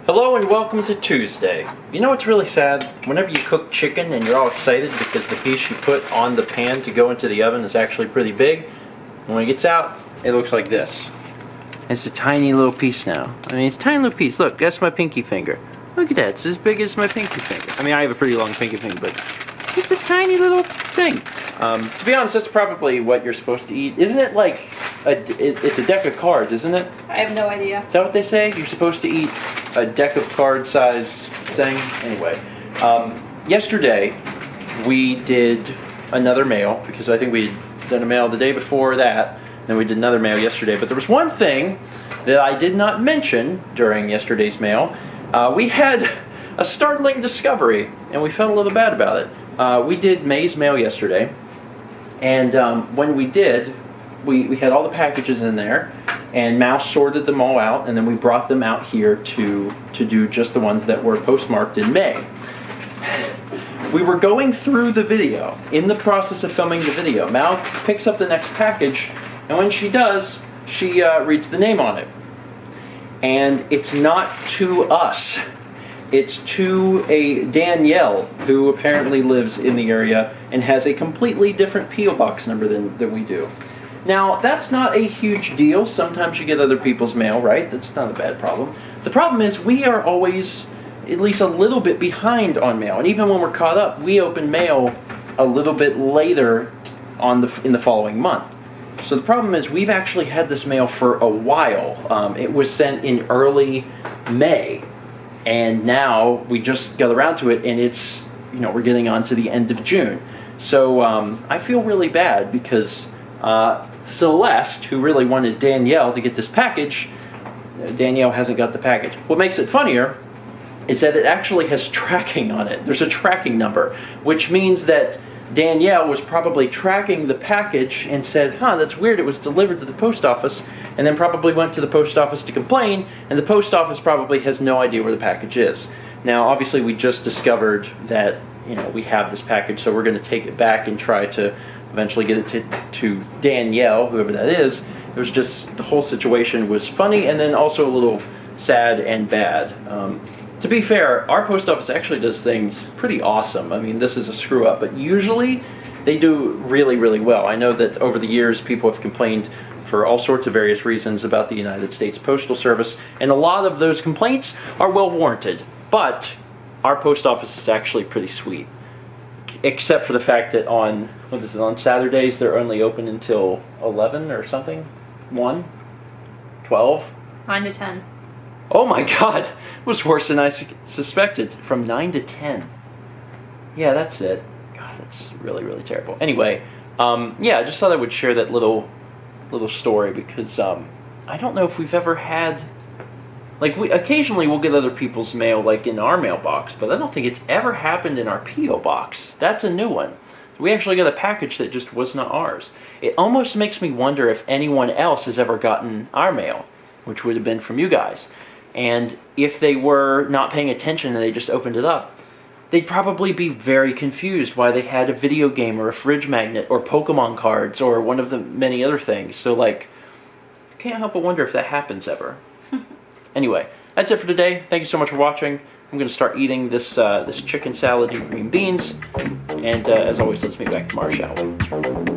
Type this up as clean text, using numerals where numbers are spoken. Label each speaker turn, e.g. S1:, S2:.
S1: Hello and welcome to Tuesday. You know what's really sad? Whenever you cook chicken and you're all excited because the piece you put on the pan to go into the oven is actually pretty big, and when it gets out, it looks like this. It's a tiny little piece now. I mean, it's a tiny little piece. Look, that's my pinky finger. Look at that, it's as big as my pinky finger. I mean, I have a pretty long pinky finger, but it's a tiny little thing. To be honest, that's probably what you're supposed to eat. Isn't it like, it's a deck of cards, isn't it?
S2: I have no idea.
S1: Is that what they say? You're supposed to eat a deck of card size thing? Anyway, yesterday we did another mail, because I think we had done a mail the day before that, then we did another mail yesterday. But there was one thing that I did not mention during yesterday's mail. We had a startling discovery, and we felt a little bad about it. We did May's mail yesterday, and when we did, we had all the packages in there, and Mouse sorted them all out, and then we brought them out here to do just the ones that were postmarked in May. We were going through the video, in the process of filming the video. Mal picks up the next package, and when she does, she reads the name on it. And it's not to us. It's to a Danielle, who apparently lives in the area and has a completely different P.O. box number than we do. Now, that's not a huge deal. Sometimes you get other people's mail, right? That's not a bad problem. The problem is we are always at least a little bit behind on mail. And even when we're caught up, we open mail a little bit later in the following month. So the problem is we've actually had this mail for a while. It was sent in early May. And now we just got around to it, and it's, we're getting on to the end of June. So I feel really bad because Celeste, who really wanted Danielle to get this package, Danielle hasn't got the package. What makes it funnier is that it actually has tracking on it. There's a tracking number, which means that Danielle was probably tracking the package and said, that's weird, it was delivered to the post office, and then probably went to the post office to complain, and the post office probably has no idea where the package is. Now, obviously, we just discovered that, we have this package, so we're going to take it back and try to eventually get it to Danielle, whoever that is. It was just, the whole situation was funny, and then also a little sad and bad. To be fair, our post office actually does things pretty awesome. I mean, this is a screw up, but usually they do really, really well. I know that over the years people have complained for all sorts of various reasons about the United States Postal Service, and a lot of those complaints are well warranted. But our post office is actually pretty sweet, except for the fact that on Saturdays they're only open until 11 or something? 1? 12?
S2: 9 to 10.
S1: Oh my God, it was worse than I suspected. From 9 to 10. Yeah, that's it. God, that's really, really terrible. Anyway, yeah, I just thought I would share that little story because I don't know if we've ever had, occasionally we'll get other people's mail in our mailbox, but I don't think it's ever happened in our P.O. box. That's a new one. We actually got a package that just was not ours. It almost makes me wonder if anyone else has ever gotten our mail, which would have been from you guys. And if they were not paying attention and they just opened it up, they'd probably be very confused why they had a video game or a fridge magnet or Pokemon cards or one of the many other things. So, I can't help but wonder if that happens ever. Anyway, that's it for today. Thank you so much for watching. I'm going to start eating this chicken salad and green beans. And as always, let's meet back tomorrow, shall we?